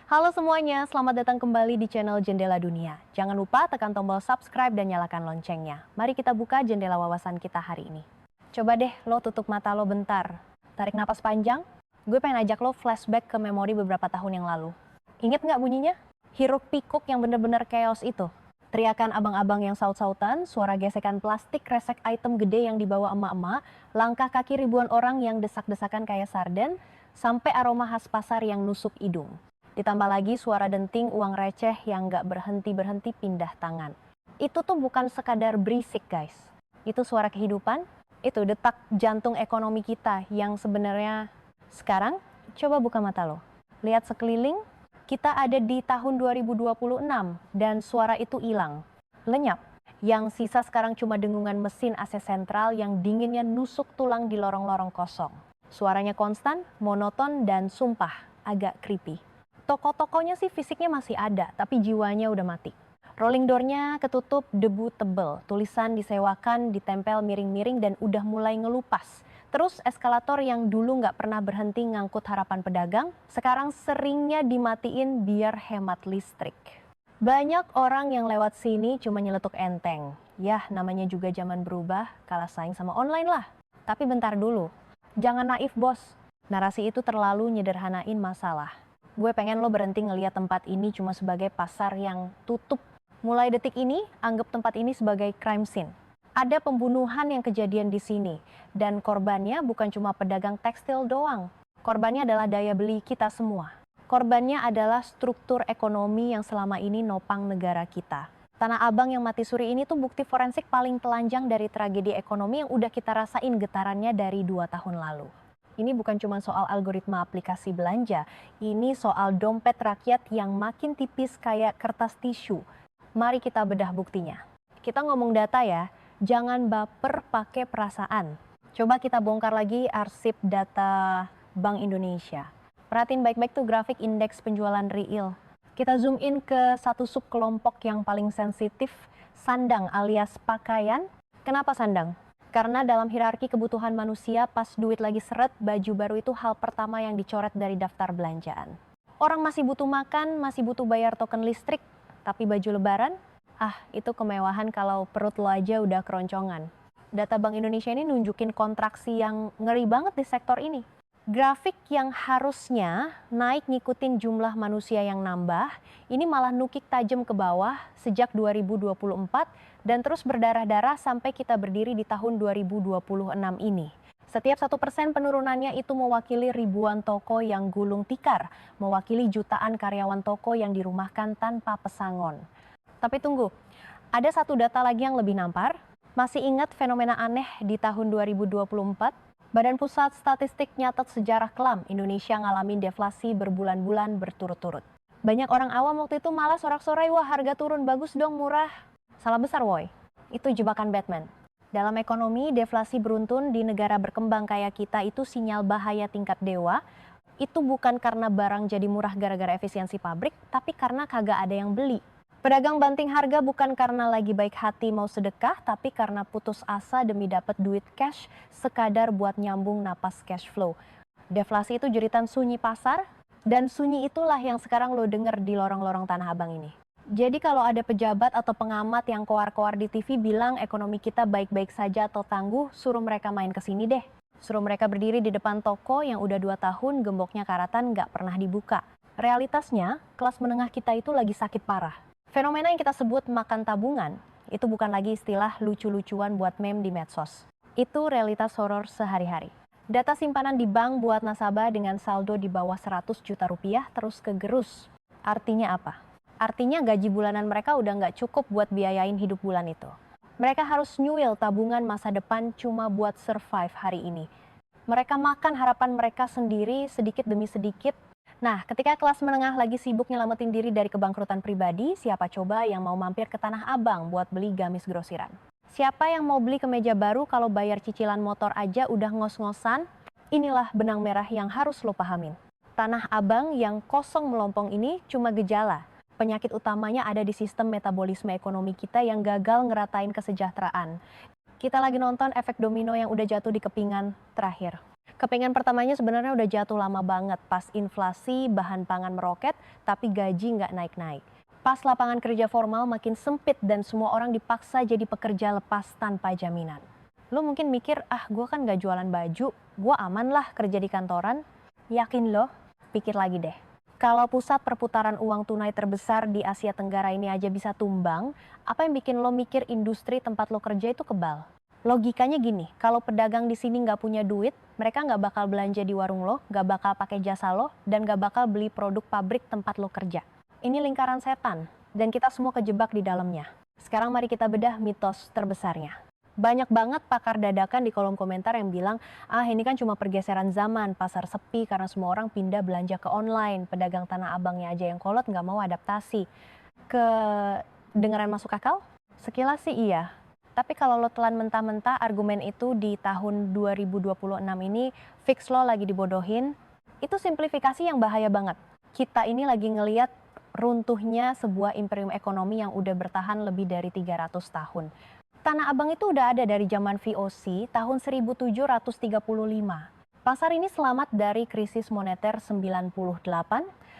Halo semuanya, selamat datang kembali di channel Jendela Dunia. Jangan lupa tekan tombol subscribe dan nyalakan loncengnya. Mari kita buka jendela wawasan kita hari ini. Coba deh lo tutup mata lo bentar. Tarik napas panjang. Gue pengen ajak lo flashback ke memori beberapa tahun yang lalu. Ingat nggak bunyinya? Hiruk pikuk yang bener-bener chaos itu. Teriakan abang-abang yang saut-sautan, suara gesekan plastik, resek item gede yang dibawa emak-emak, langkah kaki ribuan orang yang desak-desakan kayak sarden, sampai aroma khas pasar yang nusuk hidung. Ditambah lagi suara denting uang receh yang gak berhenti-berhenti pindah tangan. Itu tuh bukan sekadar berisik guys. Itu suara kehidupan, itu detak jantung ekonomi kita yang sebenarnya sekarang coba buka mata lo. Lihat sekeliling, kita ada di tahun 2026 dan suara itu hilang, lenyap. Yang sisa sekarang cuma dengungan mesin AC sentral yang dinginnya nusuk tulang di lorong-lorong kosong. Suaranya konstan, monoton, dan sumpah agak creepy. Toko-tokonya sih fisiknya masih ada, tapi jiwanya udah mati. Rolling door-nya ketutup debu tebel, tulisan disewakan, ditempel miring-miring dan udah mulai ngelupas. Terus eskalator yang dulu nggak pernah berhenti ngangkut harapan pedagang, sekarang seringnya dimatiin biar hemat listrik. Banyak orang yang lewat sini cuma nyeletuk enteng. Yah, namanya juga zaman berubah, kalah saing sama online lah. Tapi bentar dulu, jangan naif bos. Narasi itu terlalu nyederhanain masalah. Gue pengen lo berhenti ngeliat tempat ini cuma sebagai pasar yang tutup. Mulai detik ini, anggap tempat ini sebagai crime scene. Ada pembunuhan yang kejadian di sini. Dan korbannya bukan cuma pedagang tekstil doang. Korbannya adalah daya beli kita semua. Korbannya adalah struktur ekonomi yang selama ini nopang negara kita. Tanah Abang yang mati suri ini tuh bukti forensik paling telanjang dari tragedi ekonomi yang udah kita rasain getarannya dari 2 tahun lalu. Ini bukan cuma soal algoritma aplikasi belanja, ini soal dompet rakyat yang makin tipis kayak kertas tisu. Mari kita bedah buktinya. Kita ngomong data ya, jangan baper pakai perasaan. Coba kita bongkar lagi arsip data Bank Indonesia. Perhatiin baik-baik tuh grafik indeks penjualan real. Kita zoom in ke satu sub kelompok yang paling sensitif, sandang alias pakaian. Kenapa sandang? Karena dalam hierarki kebutuhan manusia, pas duit lagi seret, baju baru itu hal pertama yang dicoret dari daftar belanjaan. Orang masih butuh makan, masih butuh bayar token listrik, tapi baju lebaran? Itu kemewahan kalau perut lo aja udah keroncongan. Data Bank Indonesia ini nunjukin kontraksi yang ngeri banget di sektor ini. Grafik yang harusnya naik ngikutin jumlah manusia yang nambah, ini malah nukik tajam ke bawah sejak 2024 dan terus berdarah-darah sampai kita berdiri di tahun 2026 ini. Setiap 1% penurunannya itu mewakili ribuan toko yang gulung tikar, mewakili jutaan karyawan toko yang dirumahkan tanpa pesangon. Tapi tunggu, ada satu data lagi yang lebih nampar. Masih ingat fenomena aneh di tahun 2024? Badan Pusat Statistik nyatet sejarah kelam Indonesia ngalamin deflasi berbulan-bulan berturut-turut. Banyak orang awam waktu itu malah sorak-sorai, wah harga turun, bagus dong, murah. Salah besar woy, itu jebakan Batman. Dalam ekonomi, deflasi beruntun di negara berkembang kayak kita itu sinyal bahaya tingkat dewa. Itu bukan karena barang jadi murah gara-gara efisiensi pabrik, tapi karena kagak ada yang beli. Pedagang banting harga bukan karena lagi baik hati mau sedekah, tapi karena putus asa demi dapat duit cash sekadar buat nyambung napas cash flow. Deflasi itu jeritan sunyi pasar, dan sunyi itulah yang sekarang lo denger di lorong-lorong Tanah Abang ini. Jadi kalau ada pejabat atau pengamat yang koar-koar di TV bilang ekonomi kita baik-baik saja atau tangguh, suruh mereka main ke sini deh. Suruh mereka berdiri di depan toko yang udah 2 tahun gemboknya karatan gak pernah dibuka. Realitasnya, kelas menengah kita itu lagi sakit parah. Fenomena yang kita sebut makan tabungan, itu bukan lagi istilah lucu-lucuan buat meme di medsos. Itu realitas horor sehari-hari. Data simpanan di bank buat nasabah dengan saldo di bawah 100 juta rupiah terus kegerus. Artinya apa? Artinya gaji bulanan mereka udah nggak cukup buat biayain hidup bulan itu. Mereka harus nyuil tabungan masa depan cuma buat survive hari ini. Mereka makan harapan mereka sendiri sedikit demi sedikit. Nah, ketika kelas menengah lagi sibuk nyelamatin diri dari kebangkrutan pribadi, siapa coba yang mau mampir ke Tanah Abang buat beli gamis grosiran? Siapa yang mau beli kemeja baru kalau bayar cicilan motor aja udah ngos-ngosan? Inilah benang merah yang harus lo pahamin. Tanah Abang yang kosong melompong ini cuma gejala. Penyakit utamanya ada di sistem metabolisme ekonomi kita yang gagal ngeratain kesejahteraan. Kita lagi nonton efek domino yang udah jatuh di kepingan terakhir. Kepingan pertamanya sebenarnya udah jatuh lama banget pas inflasi bahan pangan meroket tapi gaji nggak naik-naik. Pas lapangan kerja formal makin sempit dan semua orang dipaksa jadi pekerja lepas tanpa jaminan. Lo mungkin mikir, ah gue kan gak jualan baju, gue aman lah kerja di kantoran. Yakin lo? Pikir lagi deh. Kalau pusat perputaran uang tunai terbesar di Asia Tenggara ini aja bisa tumbang, apa yang bikin lo mikir industri tempat lo kerja itu kebal? Logikanya gini, kalau pedagang di sini nggak punya duit, mereka nggak bakal belanja di warung lo, nggak bakal pakai jasa lo, dan nggak bakal beli produk pabrik tempat lo kerja. Ini lingkaran setan, dan kita semua kejebak di dalamnya. Sekarang mari kita bedah mitos terbesarnya. Banyak banget pakar dadakan di kolom komentar yang bilang, ah ini kan cuma pergeseran zaman, pasar sepi karena semua orang pindah belanja ke online, pedagang tanah abangnya aja yang kolot nggak mau adaptasi. Kedengeran masuk akal? Sekilas sih iya. Tapi kalau lo telan mentah-mentah argumen itu di tahun 2026 ini fix lo lagi dibodohin, itu simplifikasi yang bahaya banget. Kita ini lagi ngeliat runtuhnya sebuah imperium ekonomi yang udah bertahan lebih dari 300 tahun. Tanah Abang itu udah ada dari zaman VOC tahun 1735. Pasar ini selamat dari krisis moneter 98,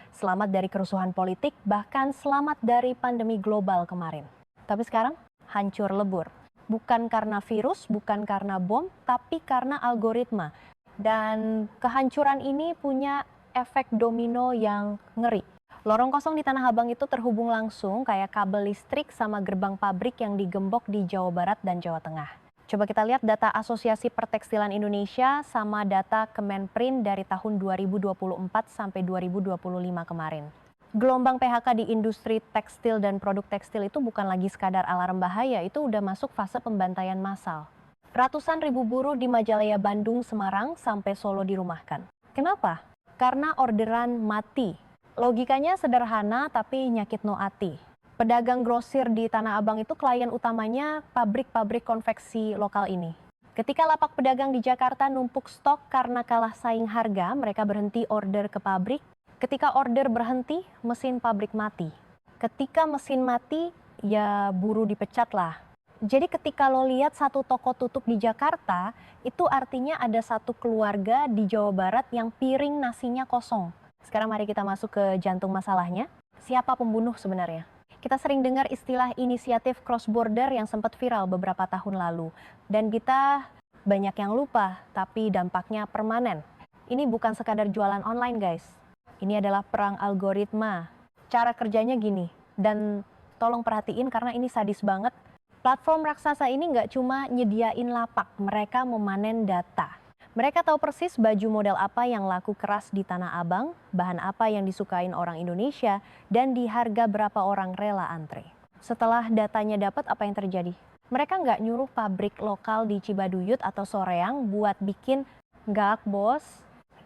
selamat dari kerusuhan politik, bahkan selamat dari pandemi global kemarin. Tapi sekarang hancur lebur. Bukan karena virus, bukan karena bom, tapi karena algoritma. Dan kehancuran ini punya efek domino yang ngeri. Lorong kosong di Tanah Abang itu terhubung langsung kayak kabel listrik sama gerbang pabrik yang digembok di Jawa Barat dan Jawa Tengah. Coba kita lihat data Asosiasi Pertekstilan Indonesia sama data Kemenprin dari tahun 2024 sampai 2025 kemarin. Gelombang PHK di industri tekstil dan produk tekstil itu bukan lagi sekadar alarm bahaya, itu udah masuk fase pembantaian massal. Ratusan ribu buruh di Majalaya, Bandung, Semarang, sampai Solo dirumahkan. Kenapa? Karena orderan mati. Logikanya sederhana tapi nyakit no hati. Pedagang grosir di Tanah Abang itu klien utamanya pabrik-pabrik konveksi lokal ini. Ketika lapak pedagang di Jakarta numpuk stok karena kalah saing harga, mereka berhenti order ke pabrik. Ketika order berhenti, mesin pabrik mati. Ketika mesin mati, ya buruh dipecat lah. Jadi ketika lo lihat satu toko tutup di Jakarta, itu artinya ada satu keluarga di Jawa Barat yang piring nasinya kosong. Sekarang mari kita masuk ke jantung masalahnya. Siapa pembunuh sebenarnya? Kita sering dengar istilah inisiatif cross border yang sempat viral beberapa tahun lalu. Dan kita banyak yang lupa, tapi dampaknya permanen. Ini bukan sekadar jualan online guys. Ini adalah perang algoritma. Cara kerjanya gini, dan tolong perhatiin karena ini sadis banget. Platform raksasa ini nggak cuma nyediain lapak, mereka memanen data. Mereka tahu persis baju model apa yang laku keras di Tanah Abang, bahan apa yang disukain orang Indonesia, dan di harga berapa orang rela antre. Setelah datanya dapat, apa yang terjadi? Mereka nggak nyuruh pabrik lokal di Cibaduyut atau Soreang buat bikin, nggak bos.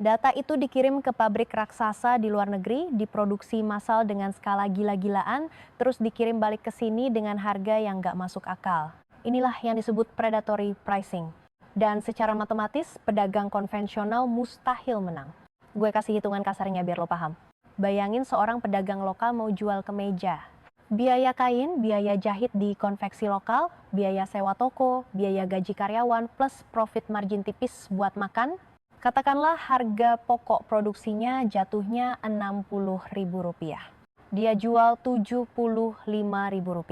Data itu dikirim ke pabrik raksasa di luar negeri, diproduksi massal dengan skala gila-gilaan, terus dikirim balik ke sini dengan harga yang nggak masuk akal. Inilah yang disebut predatory pricing. Dan secara matematis, pedagang konvensional mustahil menang. Gue kasih hitungan kasarnya biar lo paham. Bayangin seorang pedagang lokal mau jual kemeja. Biaya kain, biaya jahit di konveksi lokal, biaya sewa toko, biaya gaji karyawan, plus profit margin tipis buat makan. Katakanlah harga pokok produksinya jatuhnya Rp60.000. Dia jual Rp75.000.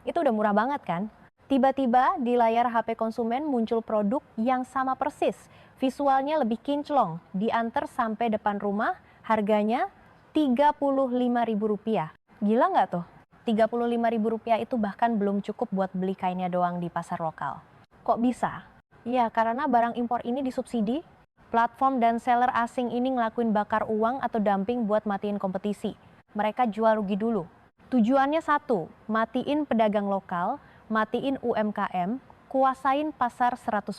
Itu udah murah banget kan? Tiba-tiba di layar HP konsumen muncul produk yang sama persis. Visualnya lebih kinclong, diantar sampai depan rumah, harganya Rp35.000. Gila nggak tuh? Rp35.000 itu bahkan belum cukup buat beli kainnya doang di pasar lokal. Kok bisa? Ya karena barang impor ini disubsidi. Platform dan seller asing ini ngelakuin bakar uang atau dumping buat matiin kompetisi. Mereka jual rugi dulu. Tujuannya satu, matiin pedagang lokal, matiin UMKM, kuasain pasar 100%.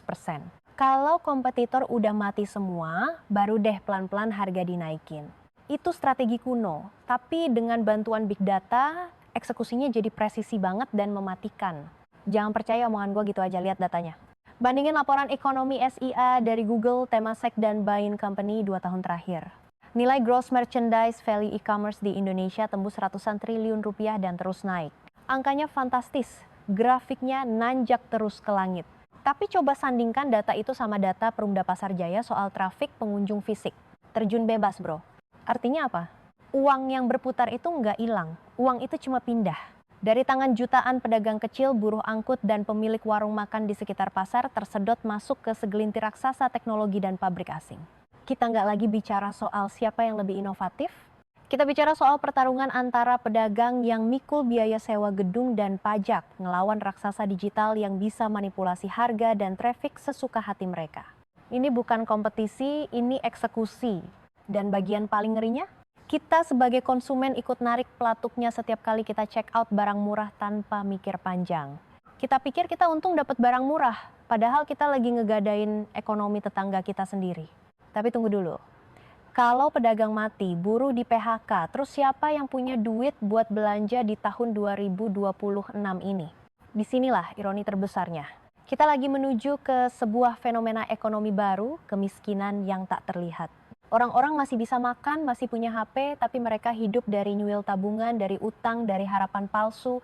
Kalau kompetitor udah mati semua, baru deh pelan-pelan harga dinaikin. Itu strategi kuno, tapi dengan bantuan big data, eksekusinya jadi presisi banget dan mematikan. Jangan percaya omongan gue gitu aja, lihat datanya. Bandingin laporan ekonomi SIA dari Google, Temasek, dan Bain Company 2 tahun terakhir. Nilai gross merchandise value e-commerce di Indonesia tembus ratusan triliun rupiah dan terus naik. Angkanya fantastis, grafiknya nanjak terus ke langit. Tapi coba sandingkan data itu sama data Perumda Pasar Jaya soal trafik pengunjung fisik. Terjun bebas, bro. Artinya apa? Uang yang berputar itu nggak hilang. Uang itu cuma pindah. Dari tangan jutaan pedagang kecil, buruh angkut, dan pemilik warung makan di sekitar pasar tersedot masuk ke segelintir raksasa teknologi dan pabrik asing. Kita nggak lagi bicara soal siapa yang lebih inovatif. Kita bicara soal pertarungan antara pedagang yang mikul biaya sewa gedung dan pajak ngelawan raksasa digital yang bisa manipulasi harga dan traffic sesuka hati mereka. Ini bukan kompetisi, ini eksekusi. Dan bagian paling ngerinya, kita sebagai konsumen ikut narik pelatuknya setiap kali kita check out barang murah tanpa mikir panjang. Kita pikir kita untung dapat barang murah, padahal kita lagi ngegadain ekonomi tetangga kita sendiri. Tapi tunggu dulu. Kalau pedagang mati, buruh di PHK, terus siapa yang punya duit buat belanja di tahun 2026 ini? Disinilah ironi terbesarnya. Kita lagi menuju ke sebuah fenomena ekonomi baru, kemiskinan yang tak terlihat. Orang-orang masih bisa makan, masih punya HP, tapi mereka hidup dari nyuil tabungan, dari utang, dari harapan palsu.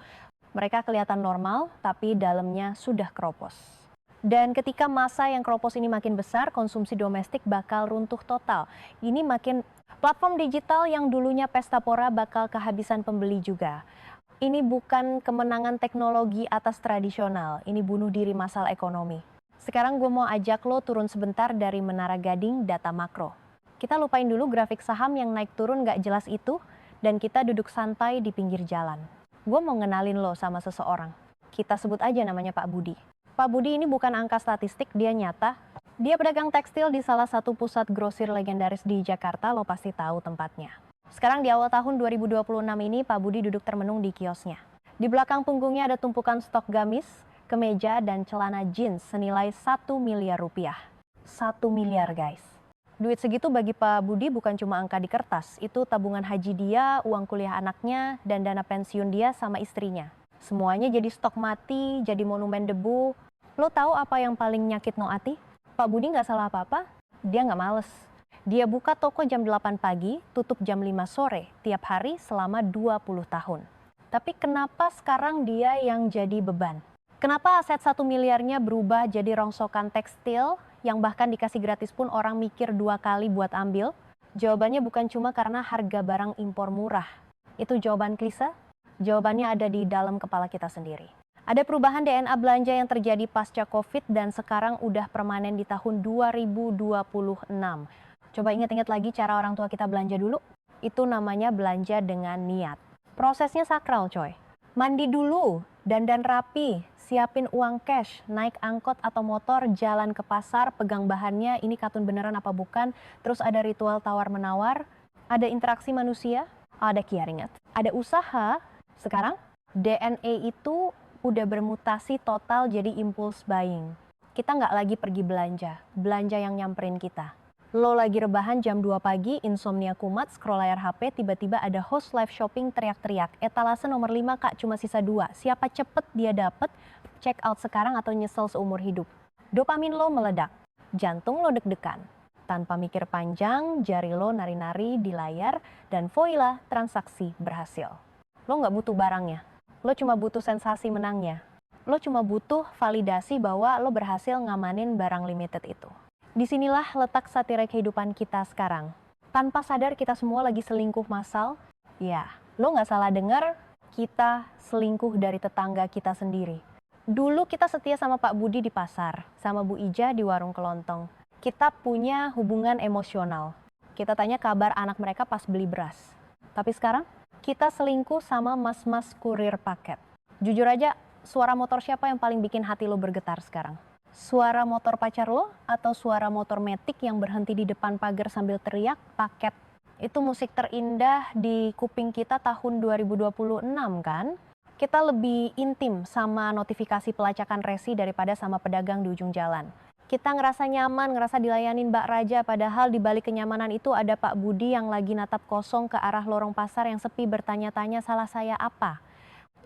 Mereka kelihatan normal, tapi dalamnya sudah keropos. Dan ketika masa yang keropos ini makin besar, konsumsi domestik bakal runtuh total. Ini makin platform digital yang dulunya pesta pora bakal kehabisan pembeli juga. Ini bukan kemenangan teknologi atas tradisional, ini bunuh diri masalah ekonomi. Sekarang gue mau ajak lo turun sebentar dari menara gading data makro. Kita lupain dulu grafik saham yang naik turun gak jelas itu, dan kita duduk santai di pinggir jalan. Gue mau ngenalin lo sama seseorang. Kita sebut aja namanya Pak Budi. Pak Budi ini bukan angka statistik, dia nyata. Dia pedagang tekstil di salah satu pusat grosir legendaris di Jakarta, lo pasti tahu tempatnya. Sekarang di awal tahun 2026 ini, Pak Budi duduk termenung di kiosnya. Di belakang punggungnya ada tumpukan stok gamis, kemeja, dan celana jeans senilai 1 miliar rupiah. 1 miliar guys. Duit segitu bagi Pak Budi bukan cuma angka di kertas, itu tabungan haji dia, uang kuliah anaknya, dan dana pensiun dia sama istrinya. Semuanya jadi stok mati, jadi monumen debu. Lo tahu apa yang paling nyakit no hati? Pak Budi nggak salah apa-apa, dia nggak males. Dia buka toko jam 8 pagi, tutup jam 5 sore, tiap hari selama 20 tahun. Tapi kenapa sekarang dia yang jadi beban? Kenapa aset 1 miliarnya berubah jadi rongsokan tekstil yang bahkan dikasih gratis pun orang mikir 2 kali buat ambil? Jawabannya bukan cuma karena harga barang impor murah. Itu jawaban klise? Jawabannya ada di dalam kepala kita sendiri. Ada perubahan DNA belanja yang terjadi pasca COVID dan sekarang udah permanen di tahun 2026. Coba ingat-ingat lagi cara orang tua kita belanja dulu. Itu namanya belanja dengan niat. Prosesnya sakral coy. Mandi dulu, dandan rapi, siapin uang cash, naik angkot atau motor, jalan ke pasar, pegang bahannya, ini katun beneran apa bukan, terus ada ritual tawar-menawar, ada interaksi manusia, ada kiaringat, ada usaha. Sekarang DNA itu udah bermutasi total jadi impulse buying. Kita nggak lagi pergi belanja yang nyamperin kita. Lo lagi rebahan jam 2 pagi, insomnia kumat, scroll layar HP, tiba-tiba ada host live shopping teriak-teriak. Etalase nomor 5 kak, cuma sisa 2. Siapa cepet dia dapet, check out sekarang atau nyesel seumur hidup. Dopamin lo meledak, jantung lo deg-degan. Tanpa mikir panjang, jari lo nari-nari di layar, dan voila, transaksi berhasil. Lo nggak butuh barangnya, lo cuma butuh sensasi menangnya. Lo cuma butuh validasi bahwa lo berhasil ngamanin barang limited itu. Disinilah letak satire kehidupan kita sekarang. Tanpa sadar kita semua lagi selingkuh massal. Ya, lo nggak salah dengar, kita selingkuh dari tetangga kita sendiri. Dulu kita setia sama Pak Budi di pasar, sama Bu Ija di warung kelontong. Kita punya hubungan emosional. Kita tanya kabar anak mereka pas beli beras. Tapi sekarang, kita selingkuh sama mas-mas kurir paket. Jujur aja, suara motor siapa yang paling bikin hati lo bergetar sekarang? Suara motor pacar lo atau suara motor metik yang berhenti di depan pagar sambil teriak paket? Itu musik terindah di kuping kita tahun 2026 kan? Kita lebih intim sama notifikasi pelacakan resi daripada sama pedagang di ujung jalan. Kita ngerasa nyaman, ngerasa dilayanin Mbak Raja, padahal di balik kenyamanan itu ada Pak Budi yang lagi natap kosong ke arah lorong pasar yang sepi bertanya-tanya salah saya apa?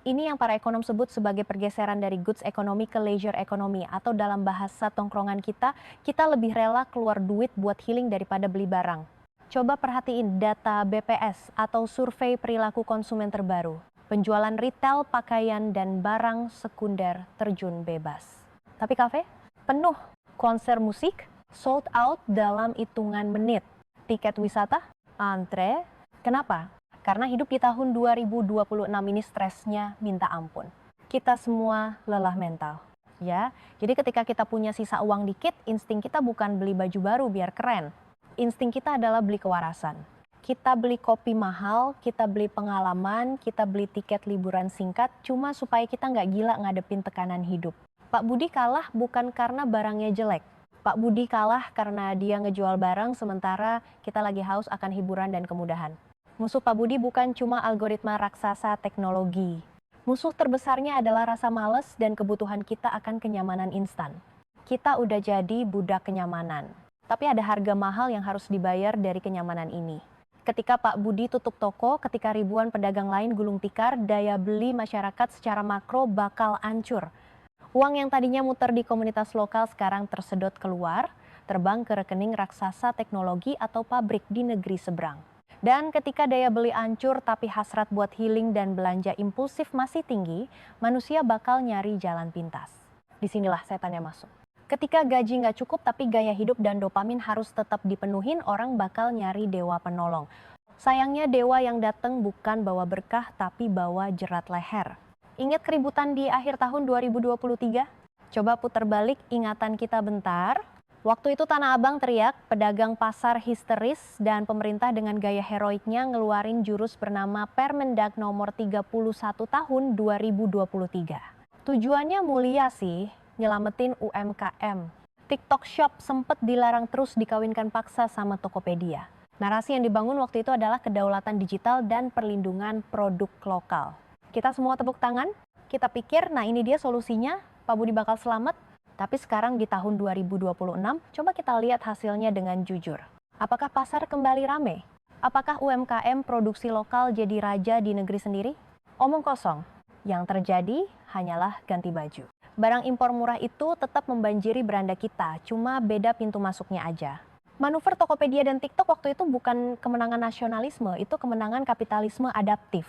Ini yang para ekonom sebut sebagai pergeseran dari goods economy ke leisure economy, atau dalam bahasa tongkrongan kita lebih rela keluar duit buat healing daripada beli barang. Coba perhatiin data BPS atau survei perilaku konsumen terbaru. Penjualan retail, pakaian, dan barang sekunder terjun bebas. Tapi kafe? penuh. Konser musik sold out dalam hitungan menit. Tiket wisata antre. Kenapa? Karena hidup di tahun 2026 ini stresnya minta ampun. Kita semua lelah mental. Ya, jadi ketika kita punya sisa uang dikit, insting kita bukan beli baju baru biar keren. Insting kita adalah beli kewarasan. Kita beli kopi mahal, kita beli pengalaman, kita beli tiket liburan singkat, cuma supaya kita nggak gila ngadepin tekanan hidup. Pak Budi kalah bukan karena barangnya jelek. Pak Budi kalah karena dia ngejual barang sementara kita lagi haus akan hiburan dan kemudahan. Musuh Pak Budi bukan cuma algoritma raksasa teknologi. Musuh terbesarnya adalah rasa malas dan kebutuhan kita akan kenyamanan instan. Kita udah jadi budak kenyamanan. Tapi ada harga mahal yang harus dibayar dari kenyamanan ini. Ketika Pak Budi tutup toko, ketika ribuan pedagang lain gulung tikar, daya beli masyarakat secara makro bakal hancur. Uang yang tadinya muter di komunitas lokal sekarang tersedot keluar, terbang ke rekening raksasa teknologi atau pabrik di negeri seberang. Dan ketika daya beli hancur tapi hasrat buat healing dan belanja impulsif masih tinggi, manusia bakal nyari jalan pintas. Disinilah setannya masuk. Ketika gaji nggak cukup tapi gaya hidup dan dopamin harus tetap dipenuhin, orang bakal nyari dewa penolong. Sayangnya dewa yang datang bukan bawa berkah tapi bawa jerat leher. Ingat keributan di akhir tahun 2023? Coba putar balik ingatan kita bentar. Waktu itu Tanah Abang teriak, pedagang pasar histeris, dan pemerintah dengan gaya heroiknya ngeluarin jurus bernama Permendag nomor 31 tahun 2023. Tujuannya mulia sih, nyelamatin UMKM. TikTok Shop sempet dilarang terus dikawinkan paksa sama Tokopedia. Narasi yang dibangun waktu itu adalah kedaulatan digital dan perlindungan produk lokal. Kita semua tepuk tangan, kita pikir nah ini dia solusinya, Pak Budi bakal selamat. Tapi sekarang di tahun 2026, coba kita lihat hasilnya dengan jujur. Apakah pasar kembali rame? Apakah UMKM produksi lokal jadi raja di negeri sendiri? Omong kosong, yang terjadi hanyalah ganti baju. Barang impor murah itu tetap membanjiri beranda kita, cuma beda pintu masuknya aja. Manuver Tokopedia dan TikTok waktu itu bukan kemenangan nasionalisme, itu kemenangan kapitalisme adaptif.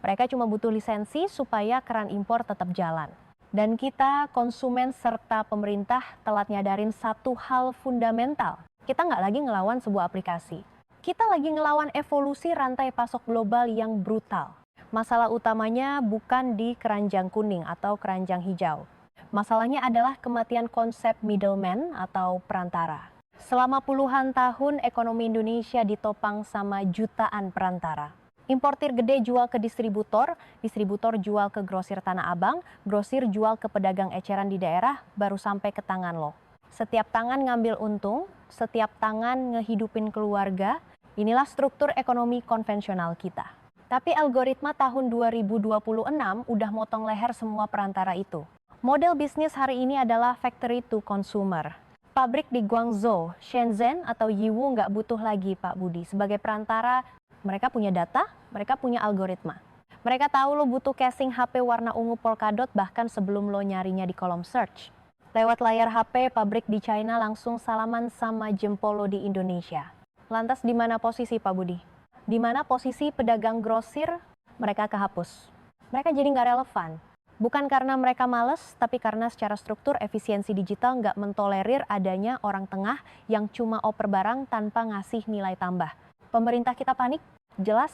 Mereka cuma butuh lisensi supaya keran impor tetap jalan. Dan kita, konsumen serta pemerintah telat nyadarin satu hal fundamental. Kita nggak lagi ngelawan sebuah aplikasi. Kita lagi ngelawan evolusi rantai pasok global yang brutal. Masalah utamanya bukan di keranjang kuning atau keranjang hijau. Masalahnya adalah kematian konsep middleman atau perantara. Selama puluhan tahun ekonomi Indonesia ditopang sama jutaan perantara. Importir gede jual ke distributor, distributor jual ke grosir Tanah Abang, grosir jual ke pedagang eceran di daerah, baru sampai ke tangan lo. Setiap tangan ngambil untung, setiap tangan ngehidupin keluarga, inilah struktur ekonomi konvensional kita. Tapi algoritma tahun 2026 udah motong leher semua perantara itu. Model bisnis hari ini adalah factory to consumer. Pabrik di Guangzhou, Shenzhen, atau Yiwu nggak butuh lagi Pak Budi sebagai perantara. Mereka punya data, mereka punya algoritma. Mereka tahu lo butuh casing HP warna ungu polkadot bahkan sebelum lo nyarinya di kolom search. Lewat layar HP, pabrik di China langsung salaman sama jempol lo di Indonesia. Lantas di mana posisi Pak Budi? Di mana posisi pedagang grosir? Mereka kehapus. Mereka jadi nggak relevan. Bukan karena mereka males, tapi karena secara struktur efisiensi digital nggak mentolerir adanya orang tengah yang cuma oper barang tanpa ngasih nilai tambah. Pemerintah kita panik? Jelas.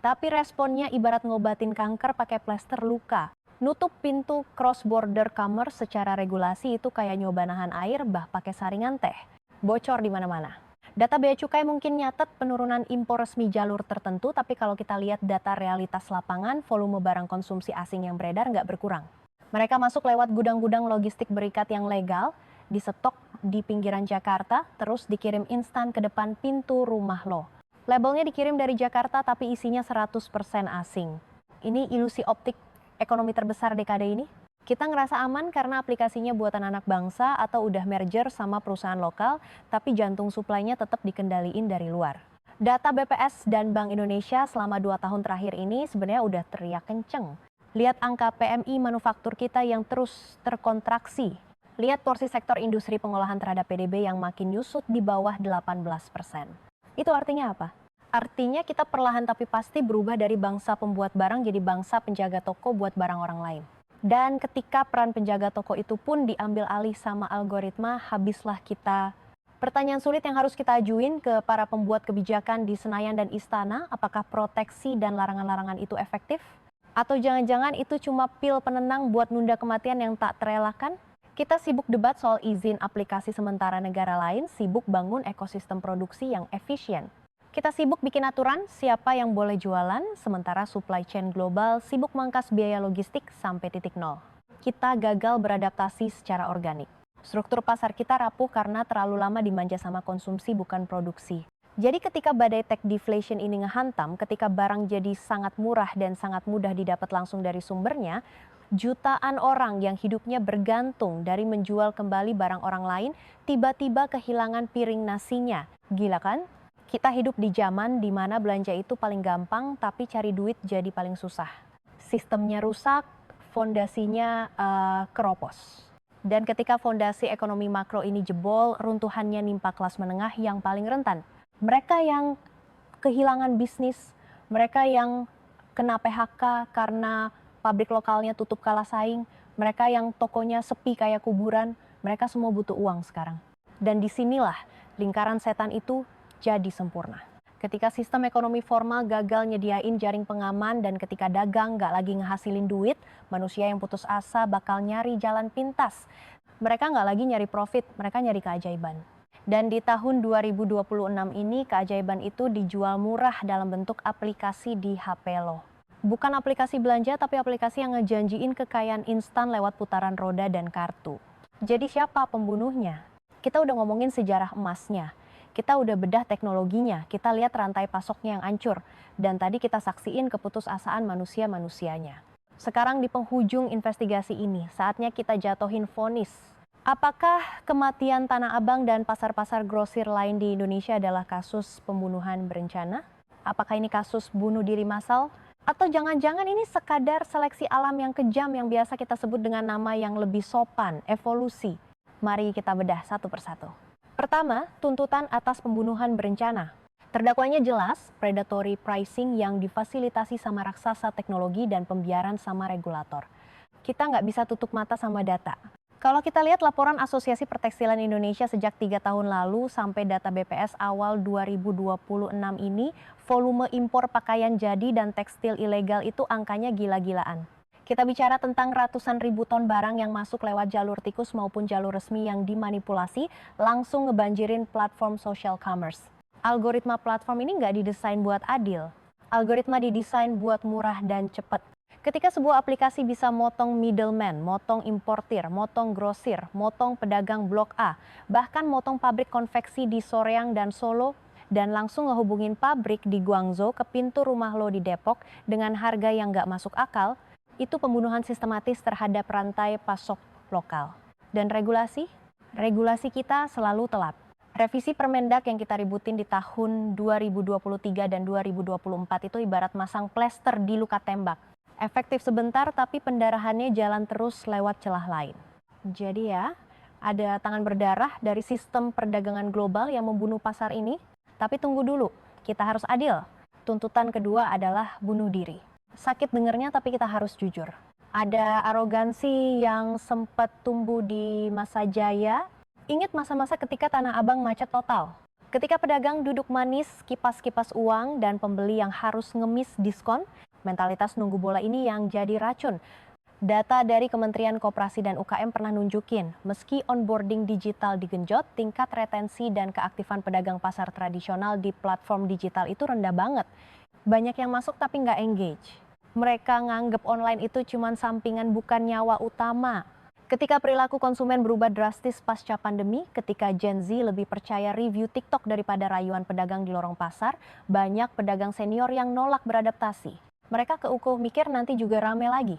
Tapi responnya ibarat ngobatin kanker pakai plester luka. Nutup pintu cross-border commerce secara regulasi itu kayak nyoba nahan air bah pakai saringan teh. Bocor di mana-mana. Data Bea Cukai mungkin nyatet penurunan impor resmi jalur tertentu, tapi kalau kita lihat data realitas lapangan, volume barang konsumsi asing yang beredar nggak berkurang. Mereka masuk lewat gudang-gudang logistik berikat yang legal, disetok di pinggiran Jakarta, terus dikirim instan ke depan pintu rumah lo. Labelnya dikirim dari Jakarta tapi isinya 100% asing. Ini ilusi optik ekonomi terbesar dekade ini. Kita ngerasa aman karena aplikasinya buatan anak bangsa atau udah merger sama perusahaan lokal, tapi jantung suplainya tetap dikendaliin dari luar. Data BPS dan Bank Indonesia selama 2 tahun terakhir ini sebenarnya udah teriak kenceng. Lihat angka PMI manufaktur kita yang terus terkontraksi. Lihat porsi sektor industri pengolahan terhadap PDB yang makin nyusut di bawah 18%. Itu artinya apa? Artinya kita perlahan tapi pasti berubah dari bangsa pembuat barang jadi bangsa penjaga toko buat barang orang lain. Dan ketika peran penjaga toko itu pun diambil alih sama algoritma, habislah kita. Pertanyaan sulit yang harus kita ajuin ke para pembuat kebijakan di Senayan dan Istana, apakah proteksi dan larangan-larangan itu efektif? Atau jangan-jangan itu cuma pil penenang buat nunda kematian yang tak terelakkan? Kita sibuk debat soal izin aplikasi sementara negara lain, sibuk bangun ekosistem produksi yang efisien. Kita sibuk bikin aturan siapa yang boleh jualan, sementara supply chain global sibuk mangkas biaya logistik sampai titik nol. Kita gagal beradaptasi secara organik. Struktur pasar kita rapuh karena terlalu lama dimanja sama konsumsi bukan produksi. Jadi ketika badai tech deflation ini ngehantam, ketika barang jadi sangat murah dan sangat mudah didapat langsung dari sumbernya, jutaan orang yang hidupnya bergantung dari menjual kembali barang orang lain, tiba-tiba kehilangan piring nasinya. Gila kan? Kita hidup di zaman di mana belanja itu paling gampang, tapi cari duit jadi paling susah. Sistemnya rusak, fondasinya keropos. Dan ketika fondasi ekonomi makro ini jebol, runtuhannya nimpa kelas menengah yang paling rentan. Mereka yang kehilangan bisnis, mereka yang kena PHK karena pabrik lokalnya tutup kalah saing, mereka yang tokonya sepi kayak kuburan, mereka semua butuh uang sekarang. Dan disinilah lingkaran setan itu jadi sempurna. Ketika sistem ekonomi formal gagal nyediain jaring pengaman dan ketika dagang nggak lagi ngehasilin duit, manusia yang putus asa bakal nyari jalan pintas. Mereka nggak lagi nyari profit, mereka nyari keajaiban. Dan di tahun 2026 ini keajaiban itu dijual murah dalam bentuk aplikasi di HP lo. Bukan aplikasi belanja tapi aplikasi yang ngejanjiin kekayaan instan lewat putaran roda dan kartu. Jadi siapa pembunuhnya? Kita udah ngomongin sejarah emasnya. Kita udah bedah teknologinya, kita lihat rantai pasoknya yang hancur, dan tadi kita saksiin keputusasaan manusia-manusianya. Sekarang di penghujung investigasi ini, saatnya kita jatuhin vonis. Apakah kematian Tanah Abang dan pasar-pasar grosir lain di Indonesia adalah kasus pembunuhan berencana? Apakah ini kasus bunuh diri massal? Atau jangan-jangan ini sekadar seleksi alam yang kejam yang biasa kita sebut dengan nama yang lebih sopan, evolusi? Mari kita bedah satu persatu. Pertama, tuntutan atas pembunuhan berencana. Terdakwanya jelas, predatory pricing yang difasilitasi sama raksasa teknologi dan pembiaran sama regulator. Kita nggak bisa tutup mata sama data. Kalau kita lihat laporan Asosiasi Pertekstilan Indonesia sejak 3 tahun lalu sampai data BPS awal 2026 ini, volume impor pakaian jadi dan tekstil ilegal itu angkanya gila-gilaan. Kita bicara tentang ratusan ribu ton barang yang masuk lewat jalur tikus maupun jalur resmi yang dimanipulasi, langsung ngebanjirin platform social commerce. Algoritma platform ini nggak didesain buat adil. Algoritma didesain buat murah dan cepat. Ketika sebuah aplikasi bisa motong middleman, motong importir, motong grosir, motong pedagang blok A, bahkan motong pabrik konveksi di Soreang dan Solo, dan langsung ngehubungin pabrik di Guangzhou ke pintu rumah lo di Depok dengan harga yang nggak masuk akal, itu pembunuhan sistematis terhadap rantai pasok lokal. Dan regulasi? Regulasi kita selalu telat. Revisi Permendak yang kita ributin di tahun 2023 dan 2024 itu ibarat masang plester di luka tembak. Efektif sebentar tapi pendarahannya jalan terus lewat celah lain. Jadi ya, ada tangan berdarah dari sistem perdagangan global yang membunuh pasar ini. Tapi tunggu dulu, kita harus adil. Tuntutan kedua adalah bunuh diri. Sakit dengernya tapi kita harus jujur. Ada arogansi yang sempat tumbuh di masa jaya. Ingat masa-masa ketika Tanah Abang macet total. Ketika pedagang duduk manis, kipas-kipas uang, dan pembeli yang harus ngemis diskon, mentalitas nunggu bola ini yang jadi racun. Data dari Kementerian Koperasi dan UKM pernah nunjukin, meski onboarding digital digenjot, tingkat retensi dan keaktifan pedagang pasar tradisional di platform digital itu rendah banget. Banyak yang masuk tapi nggak engage. Mereka nganggep online itu cuma sampingan bukan nyawa utama. Ketika perilaku konsumen berubah drastis pasca pandemi, ketika Gen Z lebih percaya review TikTok daripada rayuan pedagang di lorong pasar, banyak pedagang senior yang nolak beradaptasi. Mereka keukuh mikir nanti juga rame lagi.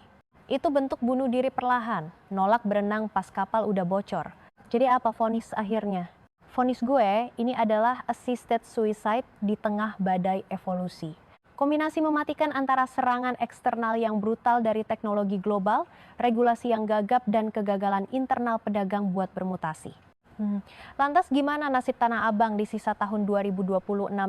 Itu bentuk bunuh diri perlahan, nolak berenang pas kapal udah bocor. Jadi apa vonis akhirnya? Vonis gue ini adalah assisted suicide di tengah badai evolusi. Kombinasi mematikan antara serangan eksternal yang brutal dari teknologi global, regulasi yang gagap, dan kegagalan internal pedagang buat bermutasi. Lantas gimana nasib Tanah Abang di sisa tahun 2026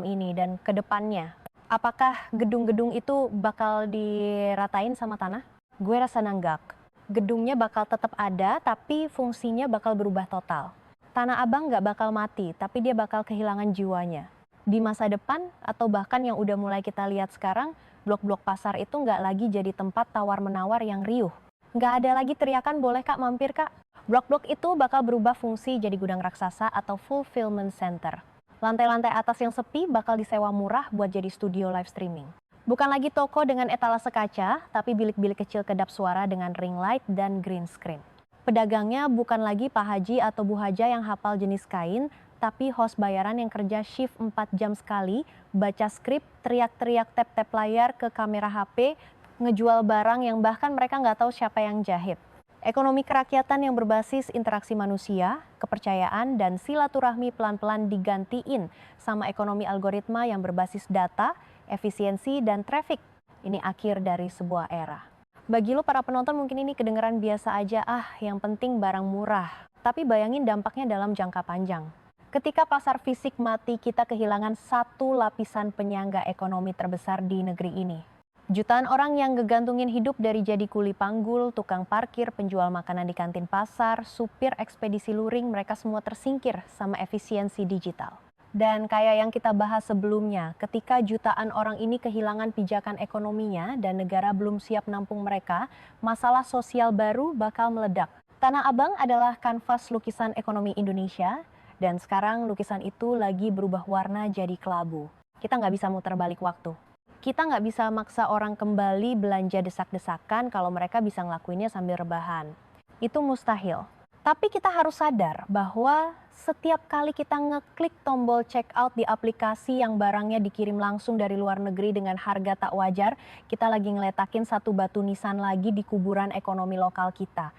ini dan ke depannya? Apakah gedung-gedung itu bakal diratain sama tanah? Gue rasa nanggak. Gedungnya bakal tetap ada, tapi fungsinya bakal berubah total. Tanah Abang nggak bakal mati, tapi dia bakal kehilangan jiwanya. Di masa depan, atau bahkan yang udah mulai kita lihat sekarang, blok-blok pasar itu nggak lagi jadi tempat tawar-menawar yang riuh. Nggak ada lagi teriakan, boleh kak mampir kak. Blok-blok itu bakal berubah fungsi jadi gudang raksasa atau fulfillment center. Lantai-lantai atas yang sepi bakal disewa murah buat jadi studio live streaming. Bukan lagi toko dengan etalase kaca, tapi bilik-bilik kecil kedap suara dengan ring light dan green screen. Pedagangnya bukan lagi Pak Haji atau Bu Haja yang hafal jenis kain, tapi host bayaran yang kerja shift 4 jam sekali, baca skrip, teriak-teriak tap-tap layar ke kamera HP, ngejual barang yang bahkan mereka nggak tahu siapa yang jahit. Ekonomi kerakyatan yang berbasis interaksi manusia, kepercayaan, dan silaturahmi pelan-pelan digantiin sama ekonomi algoritma yang berbasis data, efisiensi, dan traffic. Ini akhir dari sebuah era. Bagi lo para penonton mungkin ini kedengeran biasa aja, yang penting barang murah. Tapi bayangin dampaknya dalam jangka panjang. Ketika pasar fisik mati, kita kehilangan satu lapisan penyangga ekonomi terbesar di negeri ini. Jutaan orang yang gegantungin hidup dari jadi kuli panggul, tukang parkir, penjual makanan di kantin pasar, supir ekspedisi luring, mereka semua tersingkir sama efisiensi digital. Dan kayak yang kita bahas sebelumnya, ketika jutaan orang ini kehilangan pijakan ekonominya dan negara belum siap nampung mereka, masalah sosial baru bakal meledak. Tanah Abang adalah kanvas lukisan ekonomi Indonesia, dan sekarang lukisan itu lagi berubah warna jadi kelabu. Kita nggak bisa muter balik waktu. Kita nggak bisa maksa orang kembali belanja desak-desakan kalau mereka bisa ngelakuinnya sambil rebahan. Itu mustahil. Tapi kita harus sadar bahwa setiap kali kita ngeklik tombol check out di aplikasi yang barangnya dikirim langsung dari luar negeri dengan harga tak wajar, kita lagi ngeletakin satu batu nisan lagi di kuburan ekonomi lokal kita.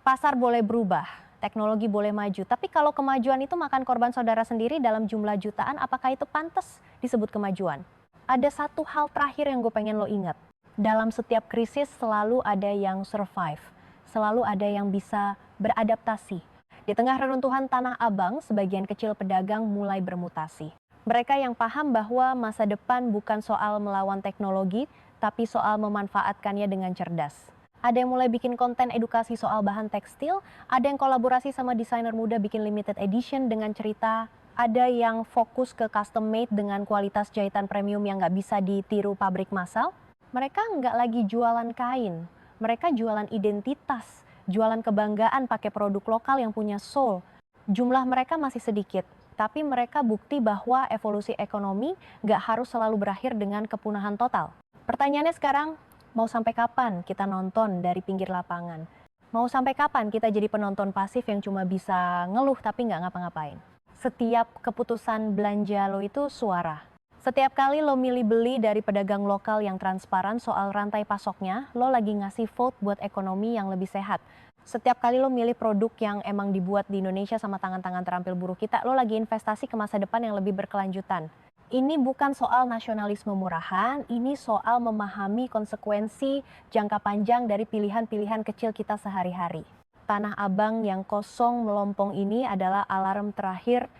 Pasar boleh berubah, teknologi boleh maju, tapi kalau kemajuan itu makan korban saudara sendiri dalam jumlah jutaan, apakah itu pantas disebut kemajuan? Ada satu hal terakhir yang gue pengen lo ingat. Dalam setiap krisis selalu ada yang survive, selalu ada yang bisa beradaptasi. Di tengah reruntuhan Tanah Abang, sebagian kecil pedagang mulai bermutasi. Mereka yang paham bahwa masa depan bukan soal melawan teknologi, tapi soal memanfaatkannya dengan cerdas. Ada yang mulai bikin konten edukasi soal bahan tekstil, ada yang kolaborasi sama desainer muda bikin limited edition dengan cerita, ada yang fokus ke custom made dengan kualitas jahitan premium yang nggak bisa ditiru pabrik massal. Mereka nggak lagi jualan kain, mereka jualan identitas, jualan kebanggaan pakai produk lokal yang punya soul. Jumlah mereka masih sedikit, tapi mereka bukti bahwa evolusi ekonomi nggak harus selalu berakhir dengan kepunahan total. Pertanyaannya sekarang, mau sampai kapan kita nonton dari pinggir lapangan? Mau sampai kapan kita jadi penonton pasif yang cuma bisa ngeluh tapi nggak ngapa-ngapain? Setiap keputusan belanja lo itu suara. Setiap kali lo milih beli dari pedagang lokal yang transparan soal rantai pasoknya, lo lagi ngasih vote buat ekonomi yang lebih sehat. Setiap kali lo milih produk yang emang dibuat di Indonesia sama tangan-tangan terampil buruh kita, lo lagi investasi ke masa depan yang lebih berkelanjutan. Ini bukan soal nasionalisme murahan, ini soal memahami konsekuensi jangka panjang dari pilihan-pilihan kecil kita sehari-hari. Tanah Abang yang kosong melompong ini adalah alarm terakhir.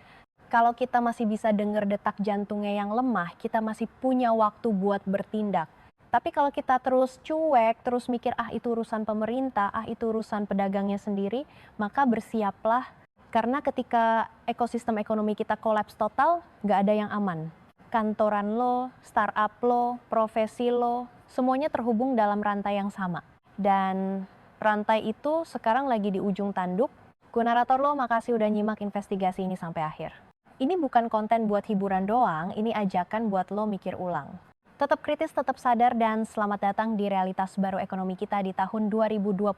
Kalau kita masih bisa dengar detak jantungnya yang lemah, kita masih punya waktu buat bertindak. Tapi kalau kita terus cuek, terus mikir itu urusan pemerintah, itu urusan pedagangnya sendiri, maka bersiaplah. Karena ketika ekosistem ekonomi kita kolaps total, nggak ada yang aman. Kantoran lo, startup lo, profesi lo, semuanya terhubung dalam rantai yang sama. Dan rantai itu sekarang lagi di ujung tanduk. Gue narator lo, makasih udah nyimak investigasi ini sampai akhir. Ini bukan konten buat hiburan doang, ini ajakan buat lo mikir ulang. Tetap kritis, tetap sadar, dan selamat datang di realitas baru ekonomi kita di tahun 2026.